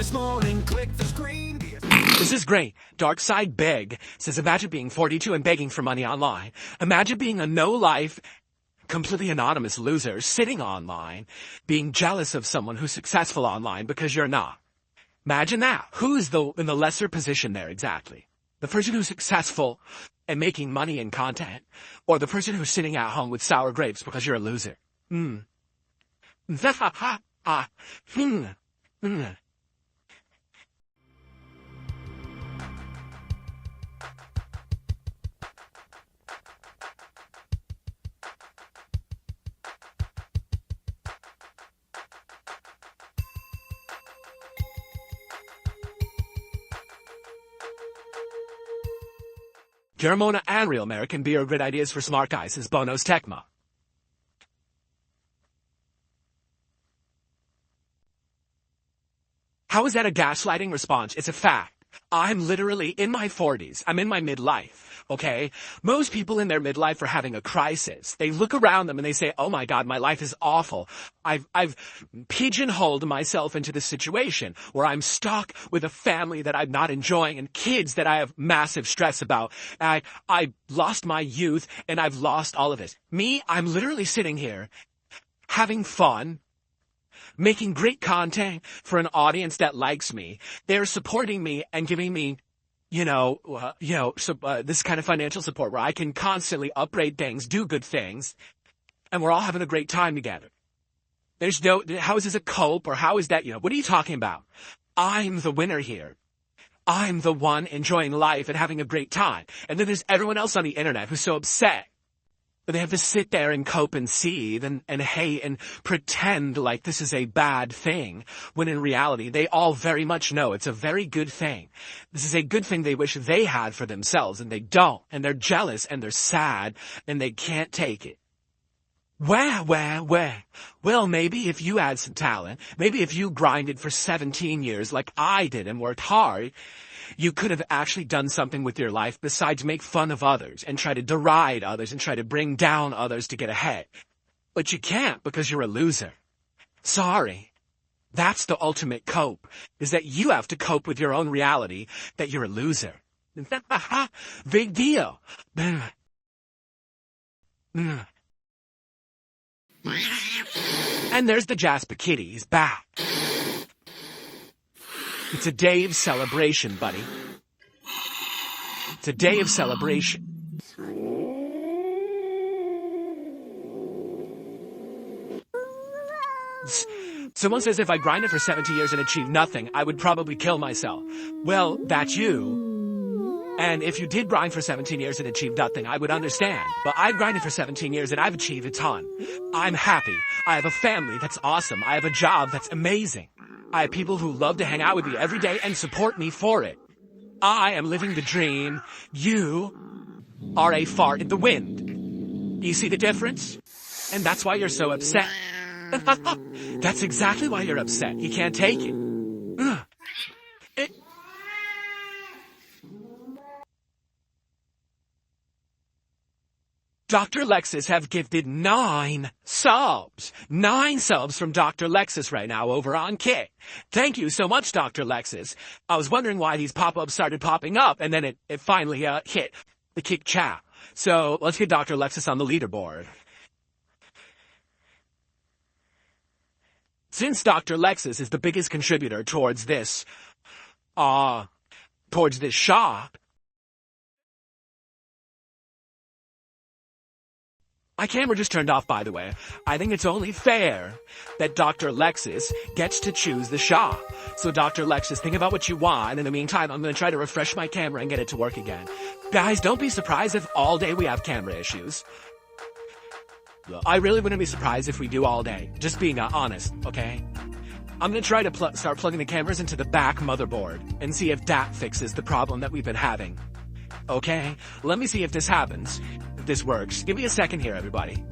this morning, click the screen. This is great. Dark Side Beg says, imagine being 42 and begging for money online. Imagine being a no-life, completely anonymous loser sitting online, being jealous of someone who's successful online because you're not. Imagine that. Who's in the lesser position there exactly? The person who's successful and making money in content, or the person who's sitting at home with sour grapes because you're a loser? Jermona and Real American beer are great ideas for smart guys, says Bonos Tecma. How is that a gaslighting response? It's a fact. I'm literally in my 40s. I'm in my midlife, okay? Most people in their midlife are having a crisis. They look around them and they say, oh my God, my life is awful. I've pigeonholed myself into this situation where I'm stuck with a family that I'm not enjoying and kids that I have massive stress about. I lost my youth and I've lost all of this. Me, I'm literally sitting here having fun, making great content for an audience that likes me. They're supporting me and giving me, this kind of financial support where I can constantly upgrade things, do good things, and we're all having a great time together. There's how is this a cope, or how is that, what are you talking about? I'm the winner here. I'm the one enjoying life and having a great time. And then there's everyone else on the internet who's so upset. But they have to sit there and cope and seethe and hate and pretend like this is a bad thing, when in reality, they all very much know it's a very good thing. This is a good thing they wish they had for themselves, and they don't. And they're jealous, and they're sad, and they can't take it. Well, maybe if you had some talent, maybe if you grinded for 17 years like I did and worked hard, you could have actually done something with your life besides make fun of others and try to deride others and try to bring down others to get ahead. But you can't because you're a loser. Sorry. That's the ultimate cope, is that you have to cope with your own reality that you're a loser. Big deal. And there's the Jasper Kitty. He's back. It's a day of celebration, buddy. It's a day of celebration. Someone says if I grinded for 70 years and achieved nothing, I would probably kill myself. Well, that's you. And if you did grind for 17 years and achieve nothing, I would understand. But I've grinded for 17 years and I've achieved a ton. I'm happy. I have a family that's awesome. I have a job that's amazing. I have people who love to hang out with me every day and support me for it. I am living the dream. You are a fart in the wind. You see the difference? And that's why you're so upset. That's exactly why you're upset. You can't take it. Dr. Lexus have gifted 9 subs. 9 subs from Dr. Lexus right now over on Kick. Thank you so much, Dr. Lexus. I was wondering why these pop-ups started popping up, and then it finally hit the Kick chat. So let's get Dr. Lexus on the leaderboard. Since Dr. Lexus is the biggest contributor towards this shop, my camera just turned off, by the way. I think it's only fair that Dr. Lexus gets to choose the shop. So Dr. Lexus, think about what you want. In the meantime, I'm going to try to refresh my camera and get it to work again. Guys, don't be surprised if all day we have camera issues. I really wouldn't be surprised if we do all day. Just being honest, okay? I'm going to try to start plugging the cameras into the back motherboard and see if that fixes the problem that we've been having. Okay? Let me see if this happens. If this works. Give me a second here, everybody.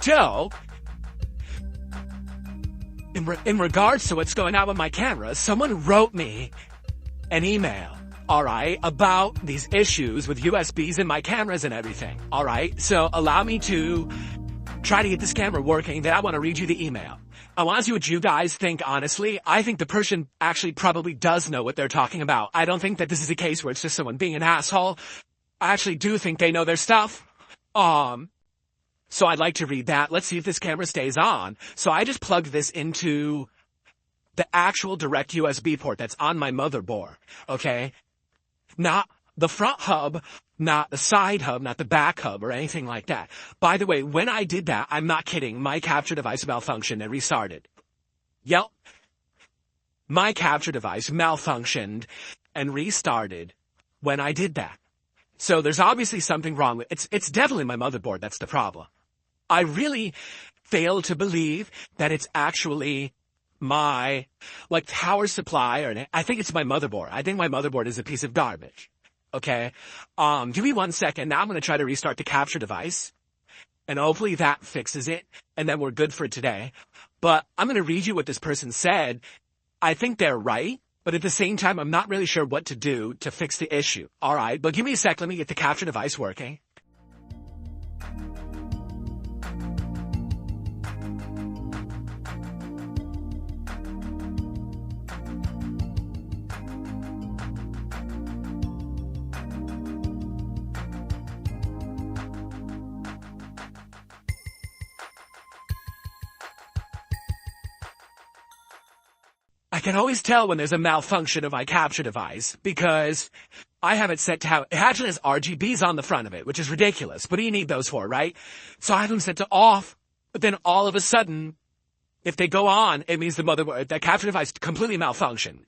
So, in regards to what's going on with my camera, someone wrote me an email, alright, about these issues with USBs in my cameras and everything, alright? So allow me to try to get this camera working, then I want to read you the email. I want to see what you guys think, honestly. I think the person actually probably does know what they're talking about. I don't think that this is a case where it's just someone being an asshole. I actually do think they know their stuff. So I'd like to read that. Let's see if this camera stays on. So I just plugged this into the actual direct USB port that's on my motherboard, okay? Not the front hub, not the side hub, not the back hub or anything like that. By the way, when I did that, I'm not kidding, my capture device malfunctioned and restarted. Yep. My capture device malfunctioned and restarted when I did that. So there's obviously something wrong with it. It's definitely my motherboard that's the problem. I really fail to believe that it's actually my, power supply, or I think it's my motherboard. I think my motherboard is a piece of garbage. Okay? Give me 1 second. Now I'm gonna try to restart the capture device, and hopefully that fixes it, and then we're good for today. But I'm gonna read you what this person said. I think they're right, but at the same time, I'm not really sure what to do to fix the issue. Alright, but give me a sec. Let me get the capture device working. I can always tell when there's a malfunction of my capture device because I have it set to how, it actually has RGBs on the front of it, which is ridiculous. What do you need those for, right? So I have them set to off, but then all of a sudden, if they go on, it means the capture device completely malfunctioned.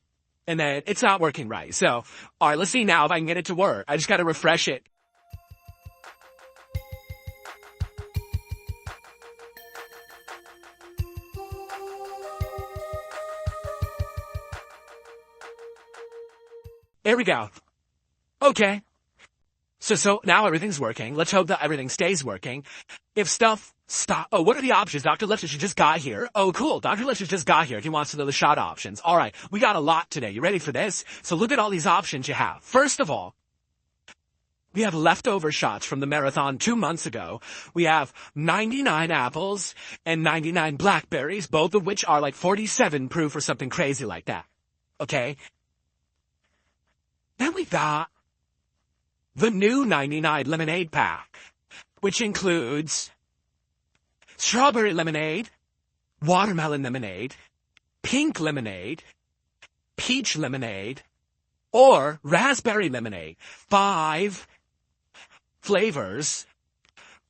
And then it's not working right. So, alright, let's see now if I can get it to work. I just gotta refresh it. There we go. Okay. So now everything's working. Let's hope that everything stays working. If stuff stop, oh, what are the options? Dr. Lifshitz just got here. Oh, cool. Dr. Lifshitz just got here. He wants to know the shot options. All right. We got a lot today. You ready for this? So look at all these options you have. First of all, we have leftover shots from the marathon 2 months ago. We have 99 apples and 99 blackberries, both of which are 47 proof or something crazy like that. Okay? Then we got the new 99 lemonade pack, which includes strawberry lemonade, watermelon lemonade, pink lemonade, peach lemonade, or raspberry lemonade. 5 flavors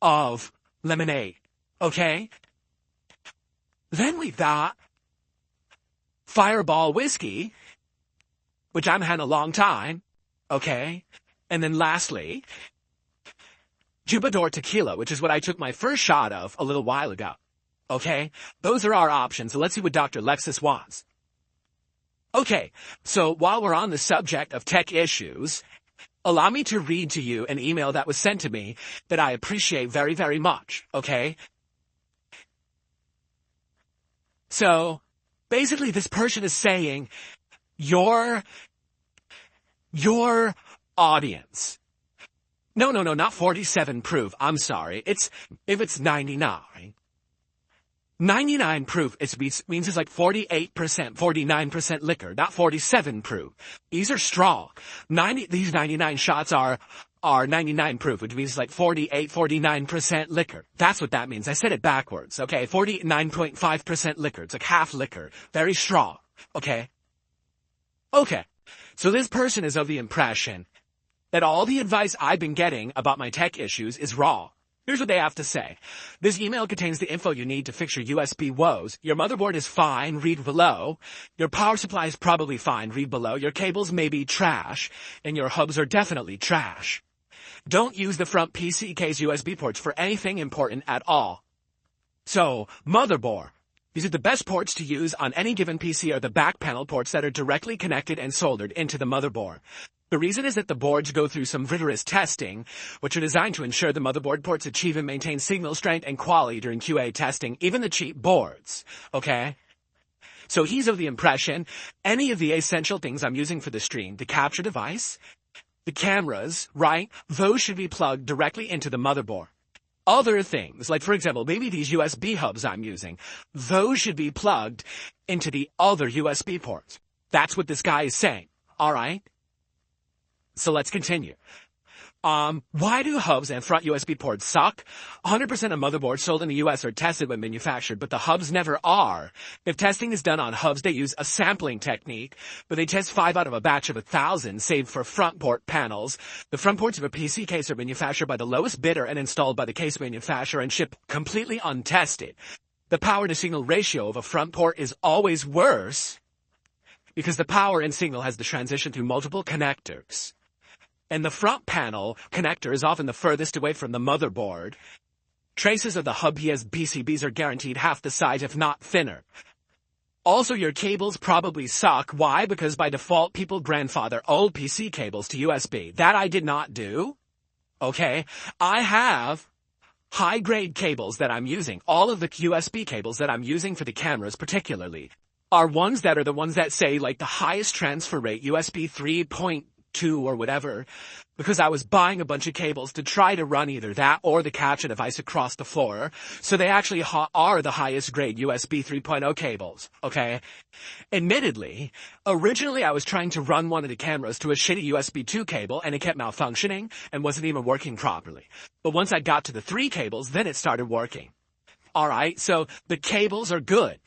of lemonade. Okay? Then we've got Fireball whiskey, which I've had a long time, okay? And then lastly, Jubador tequila, which is what I took my first shot of a little while ago, okay? Those are our options, so let's see what Dr. Lexus wants. Okay, so while we're on the subject of tech issues, allow me to read to you an email that was sent to me that I appreciate very, very much, okay? So, basically this person is saying, your audience. No, not 47 proof. I'm sorry. If it's 99. 99 proof, means it's 48%, 49% liquor, not 47 proof. These are strong. These 99 shots are 99 proof, which means 48, 49% liquor. That's what that means. I said it backwards, okay? 49.5% liquor. It's half liquor. Very strong, okay? Okay, so this person is of the impression that all the advice I've been getting about my tech issues is wrong. Here's what they have to say. This email contains the info you need to fix your USB woes. Your motherboard is fine, read below. Your power supply is probably fine, read below. Your cables may be trash, and your hubs are definitely trash. Don't use the front PC case USB ports for anything important at all. So, motherboard. These are the best ports to use on any given PC are the back panel ports that are directly connected and soldered into the motherboard. The reason is that the boards go through some rigorous testing, which are designed to ensure the motherboard ports achieve and maintain signal strength and quality during QA testing, even the cheap boards, okay? So he's of the impression any of the essential things I'm using for the stream, the capture device, the cameras, right? Those should be plugged directly into the motherboard. Other things, like for example, maybe these USB hubs I'm using, those should be plugged into the other USB ports. That's what this guy is saying, alright? So let's continue. Why do hubs and front USB ports suck? 100% of motherboards sold in the US are tested when manufactured, but the hubs never are. If testing is done on hubs, they use a sampling technique, but they test 5 out of a batch of 1,000, save for front port panels. The front ports of a PC case are manufactured by the lowest bidder and installed by the case manufacturer and shipped completely untested. The power to signal ratio of a front port is always worse because the power and signal has to transition through multiple connectors. And the front panel connector is often the furthest away from the motherboard. Traces of the hub PCBs are guaranteed half the size, if not thinner. Also, your cables probably suck. Why? Because by default, people grandfather old PC cables to USB. That I did not do. Okay? I have high-grade cables that I'm using. All of the USB cables that I'm using for the cameras particularly are ones that say like the highest transfer rate, USB 3.2 or whatever, because I was buying a bunch of cables to try to run either that or the capture device across the floor. So they actually are the highest grade USB 3.0 cables, okay? Admittedly, originally I was trying to run one of the cameras to a shitty USB 2 cable and it kept malfunctioning and wasn't even working properly. But once I got to the 3 cables, then it started working. Alright, so the cables are good.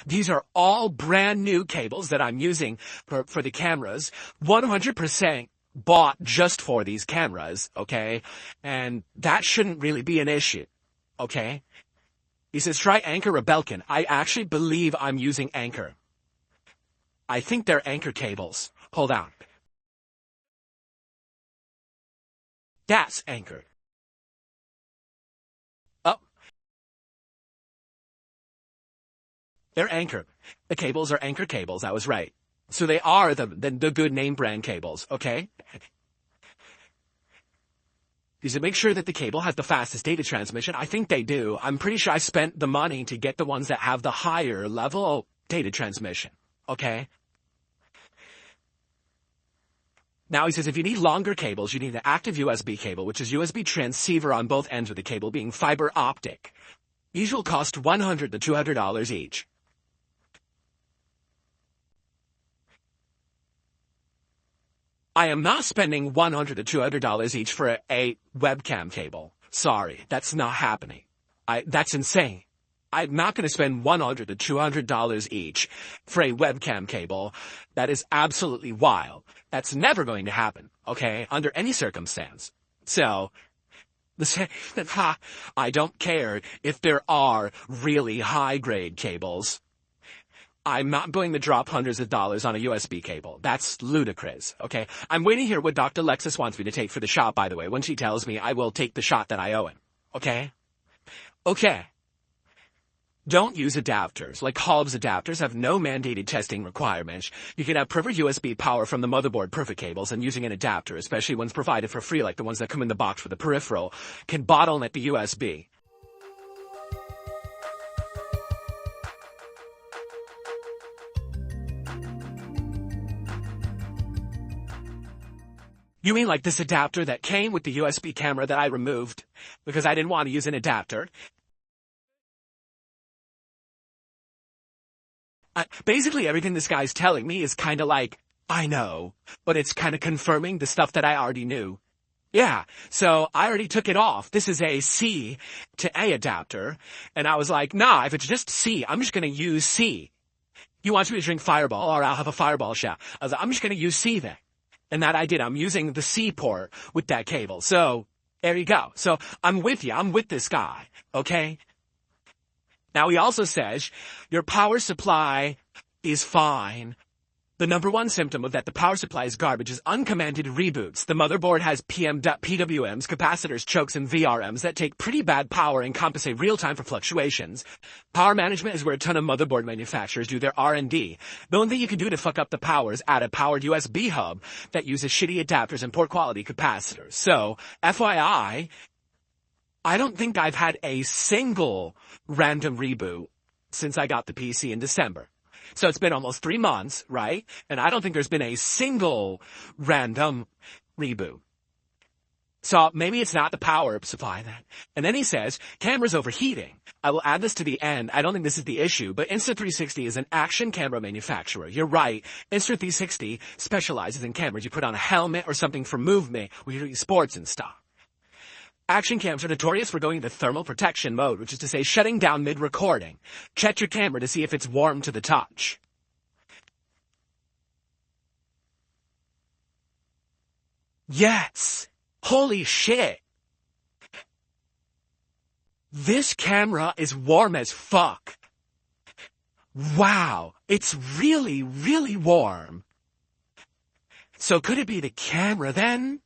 These are all brand new cables that I'm using for the cameras. 100% bought just for these cameras, okay? And that shouldn't really be an issue, okay? He says, try Anchor or Belkin. I actually believe I'm using Anchor. I think they're Anchor cables. Hold on. That's Anchor. They're Anchor. The cables are Anchor cables. I was right. So they are the good name brand cables, okay? You should make sure that the cable has the fastest data transmission. I think they do. I'm pretty sure I spent the money to get the ones that have the higher level data transmission, okay? Now he says if you need longer cables, you need an active USB cable, which is USB transceiver on both ends of the cable being fiber optic. These will cost $100 to $200 each. I am not spending $100 to $200 each for a webcam cable. Sorry, that's not happening. That's insane. I'm not going to spend $100 to $200 each for a webcam cable. That is absolutely wild. That's never going to happen, okay, under any circumstance. So, I don't care if there are really high-grade cables. I'm not going to drop hundreds of dollars on a USB cable. That's ludicrous, okay? I'm waiting here what Dr. Lexus wants me to take for the shot, by the way. When she tells me, I will take the shot that I owe him, okay? Okay. Don't use adapters. Like Hobbs adapters have no mandated testing requirements. You can have perfect USB power from the motherboard perfect cables, and using an adapter, especially ones provided for free like the ones that come in the box with the peripheral, can bottleneck the USB. You mean like this adapter that came with the USB camera that I removed because I didn't want to use an adapter? Basically, everything this guy's telling me is kind of like, I know, but it's kind of confirming the stuff that I already knew. Yeah, so I already took it off. This is a C to A adapter, and I was like, nah, if it's just C, I'm just going to use C. You want me to drink Fireball, or I'll have a Fireball shot. I was like, I'm just going to use C then. And that I did. I'm using the C port with that cable. So, there you go. So, I'm with you. I'm with this guy. Okay? Now, he also says, your power supply is fine, The number one symptom of that the power supply is garbage is uncommanded reboots. The motherboard has PWMs, capacitors, chokes, and VRMs that take pretty bad power and compensate real-time for fluctuations. Power management is where a ton of motherboard manufacturers do their R&D. The only thing you can do to fuck up the power is add a powered USB hub that uses shitty adapters and poor quality capacitors. So, FYI, I don't think I've had a single random reboot since I got the PC in December. So it's been almost 3 months, right? And I don't think there's been a single random reboot. So maybe it's not the power supply then. And then he says, camera's overheating. I will add this to the end. I don't think this is the issue, but Insta360 is an action camera manufacturer. You're right. Insta360 specializes in cameras. You put on a helmet or something for movement when you're doing sports and stuff. Action cams are notorious for going into thermal protection mode, which is to say shutting down mid-recording. Check your camera to see if it's warm to the touch. Yes! Holy shit! This camera is warm as fuck. Wow, it's really, really warm. So could it be the camera then?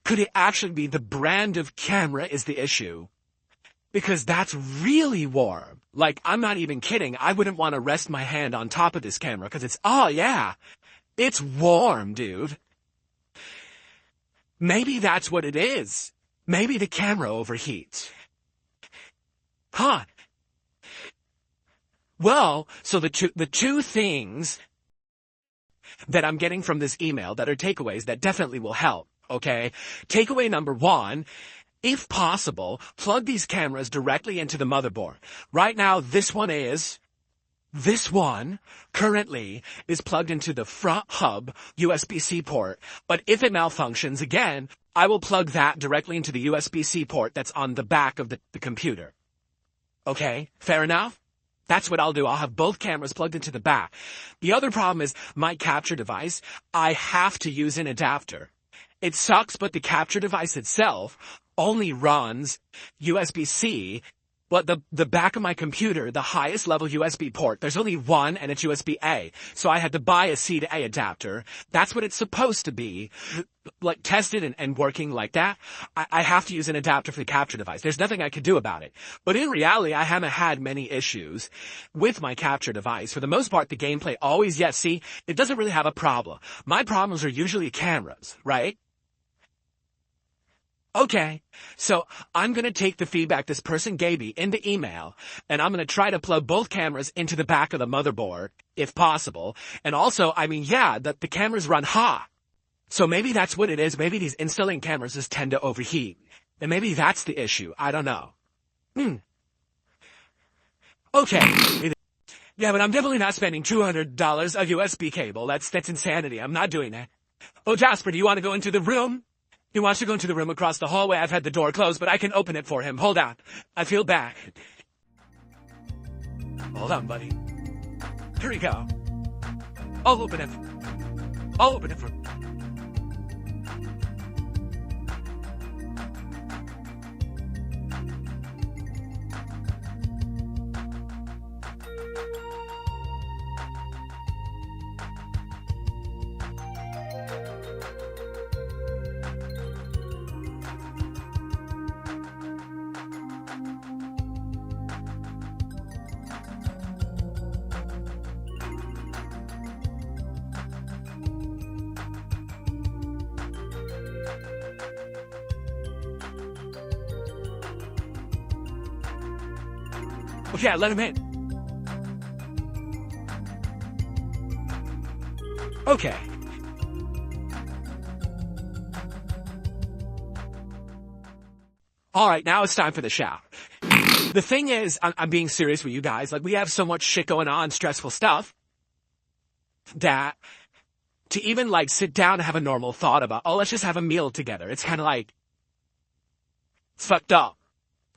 Could it actually be the brand of camera is the issue? Because that's really warm. Like, I'm not even kidding. I wouldn't want to rest my hand on top of this camera because it's, oh yeah, it's warm, dude. Maybe that's what it is. Maybe the camera overheats. Huh. Well, so the two things that I'm getting from this email that are takeaways that definitely will help. Okay, takeaway number 1, if possible, plug these cameras directly into the motherboard. Right now, this one currently is plugged into the front hub USB-C port. But if it malfunctions again, I will plug that directly into the USB-C port that's on the back of the computer. Okay, fair enough? That's what I'll do. I'll have both cameras plugged into the back. The other problem is my capture device, I have to use an adapter. It sucks, but the capture device itself only runs USB-C, but the back of my computer, the highest level USB port, there's only one and it's USB-A. So I had to buy a C to A adapter. That's what it's supposed to be. Like tested and working like that. I have to use an adapter for the capture device. There's nothing I could do about it. But in reality, I haven't had many issues with my capture device. For the most part, the gameplay always, yes, see, it doesn't really have a problem. My problems are usually cameras, right? Okay, so I'm going to take the feedback this person gave me in the email, and I'm going to try to plug both cameras into the back of the motherboard, if possible. And also, I mean, yeah, the cameras run hot. So maybe that's what it is. Maybe these installing cameras just tend to overheat. And maybe that's the issue. I don't know. Okay. Yeah, but I'm definitely not spending $200 a USB cable. That's insanity. I'm not doing that. Oh, Jasper, do you want to go into the room? He wants to go into the room across the hallway. I've had the door closed, but I can open it for him. Hold on. I feel bad. Hold on, buddy. Here we go. I'll open it. I'll open it for him. Yeah, let him in. Okay. All right, now it's time for the shower. The thing is, I'm being serious with you guys. Like, we have so much shit going on, stressful stuff, that to even, like, sit down and have a normal thought about, oh, let's just have a meal together. It's kind of like, it's fucked up.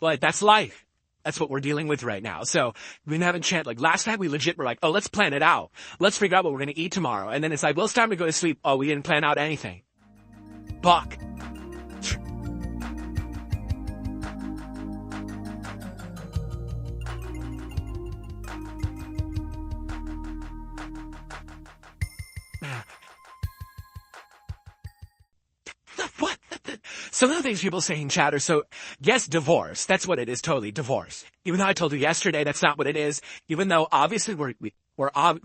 Like, that's life. That's what we're dealing with right now. So, we've been having chat. Like, last time we legit were like, oh, let's plan it out. Let's figure out what we're going to eat tomorrow. And then it's like, well, it's time to go to sleep. Oh, we didn't plan out anything. Fuck. some of the things people say in chat are so, yes, divorce. That's what it is, totally, divorce. Even though I told you yesterday that's not what it is, even though obviously we're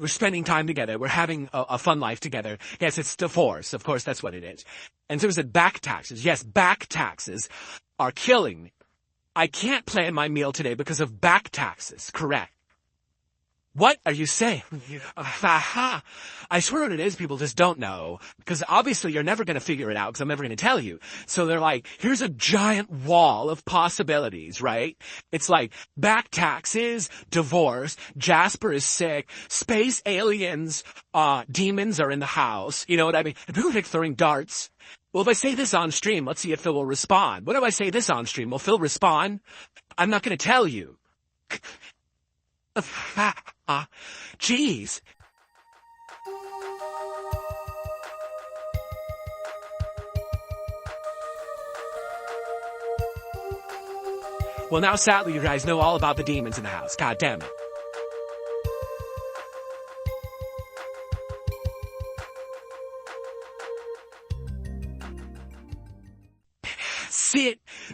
spending time together, we're having a fun life together. Yes, it's divorce. Of course, that's what it is. And so we said back taxes. Yes, back taxes are killing me. I can't plan my meal today because of back taxes. Correct. What are you saying? I swear what it is, people just don't know. Because obviously you're never going to figure it out because I'm never going to tell you. So they're like, here's a giant wall of possibilities, right? It's like back taxes, divorce, Jasper is sick, space aliens, demons are in the house. You know what I mean? And people like throwing darts. Well, if I say this on stream, let's see if Phil will respond. What if I say this on stream? Will Phil respond? I'm not going to tell you. Jeez. Well, now sadly you guys know all about the demons in the house. God damn it.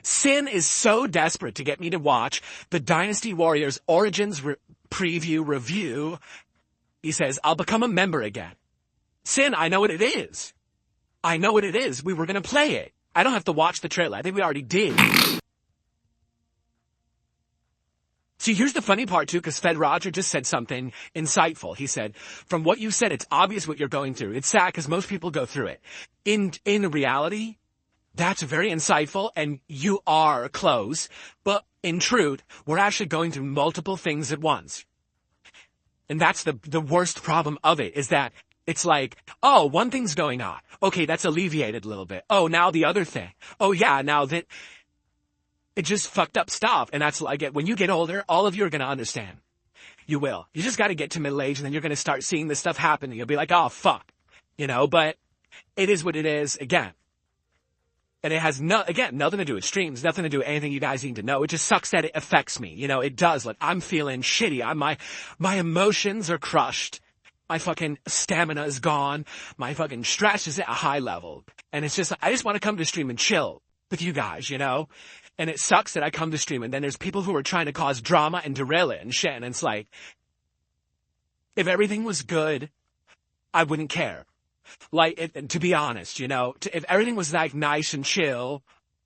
Sin is so desperate to get me to watch the Dynasty Warriors Origins preview review. He says, I'll become a member again. Sin, I know what it is. I know what it is. We were going to play it. I don't have to watch the trailer. I think we already did. See, here's the funny part, too, because Fed Roger just said something insightful. He said, from what you said, it's obvious what you're going through. It's sad because most people go through it. In reality, that's very insightful, and you are close. But in truth, we're actually going through multiple things at once. And that's the worst problem of it, is that it's like, oh, one thing's going on. Okay, that's alleviated a little bit. Oh, now the other thing. Oh, yeah, now that it just fucked up stuff. And that's like it. When you get older, all of you are going to understand. You will. You just got to get to middle age, and then you're going to start seeing this stuff happen. And you'll be like, oh, fuck. You know, but it is what it is again. And it has nothing to do with streams, nothing to do with anything you guys need to know. It just sucks that it affects me. You know, it does. Like, I'm feeling shitty. My emotions are crushed. My fucking stamina is gone. My fucking stress is at a high level. And it's just, I just want to come to stream and chill with you guys, you know? And it sucks that I come to stream and then there's people who are trying to cause drama and derail it and shit. And it's like, if everything was good, I wouldn't care. Like, to be honest, you know, if everything was like nice and chill,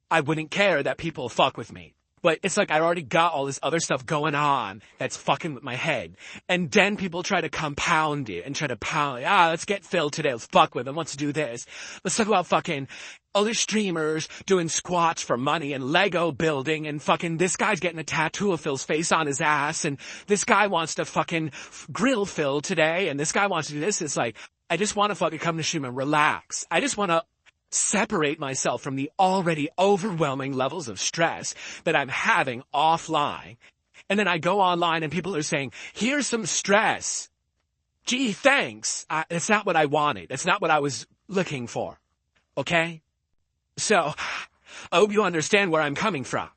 I wouldn't care that people fuck with me. But it's like I already got all this other stuff going on that's fucking with my head. And then people try to compound it and try to pound it. Let's get Phil today. Let's fuck with him. Let's do this. Let's talk about fucking other streamers doing squats for money and Lego building, and fucking this guy's getting a tattoo of Phil's face on his ass, and this guy wants to fucking grill Phil today, and this guy wants to do this. It's like, I just want to fucking come to stream and relax. I just want to separate myself from the already overwhelming levels of stress that I'm having offline. And then I go online and people are saying, here's some stress. Gee, thanks. It's not what I wanted. It's not what I was looking for. Okay? So, I hope you understand where I'm coming from.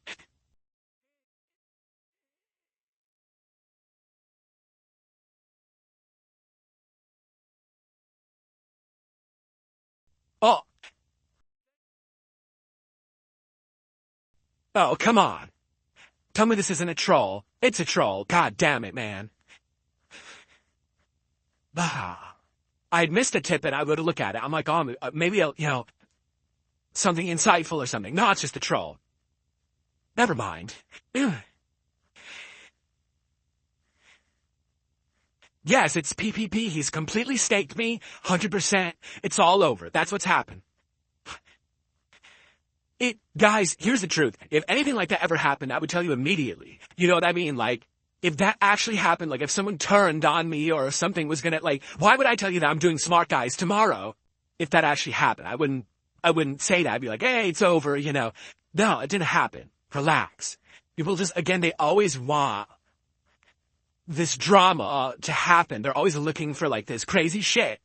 Oh, come on. Tell me this isn't a troll. It's a troll. God damn it, man. I'd missed a tip and I would look at it. I'm like, oh, maybe I'll, something insightful or something. No, it's just a troll. Never mind. Yes, it's PPP. He's completely staked me. 100%. It's all over. That's what's happened. Guys, here's the truth. If anything like that ever happened, I would tell you immediately. You know what I mean? Like, if that actually happened, like if someone turned on me or something was gonna, like, why would I tell you that I'm doing Smart Guys tomorrow if that actually happened? I wouldn't say that. I'd be like, hey, it's over, you know. No, it didn't happen. Relax. People just, again, they always want this drama to happen. They're always looking for, like, this crazy shit.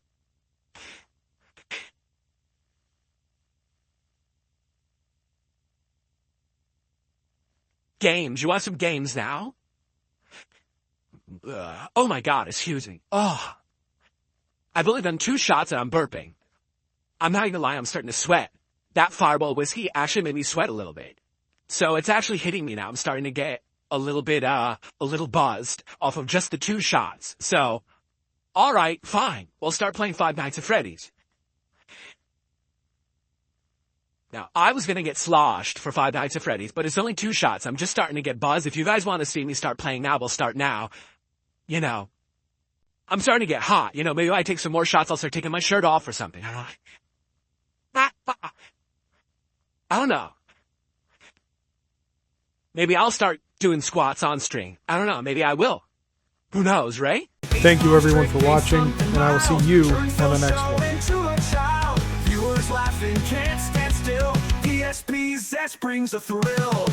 Games. You want some games now? Oh my God, excuse me. Oh. I've only done 2 shots and I'm burping. I'm not even gonna lie, I'm starting to sweat. that Fireball whiskey actually made me sweat a little bit. So it's actually hitting me now. I'm starting to get a little buzzed off of just the 2 shots. So, alright, fine. We'll start playing Five Nights at Freddy's. Now, I was gonna get sloshed for Five Nights at Freddy's, but it's only 2 shots. I'm just starting to get buzzed. If you guys want to see me start playing now, we'll start now. You know, I'm starting to get hot. You know, maybe if I take some more shots, I'll start taking my shirt off or something. I don't know. Maybe I'll start doing squats on stream. I don't know. Maybe I will. Who knows, right? Thank you everyone for watching, and I will see you on the next one. Viewers laughing, can't stand still. DSP zest brings a thrill.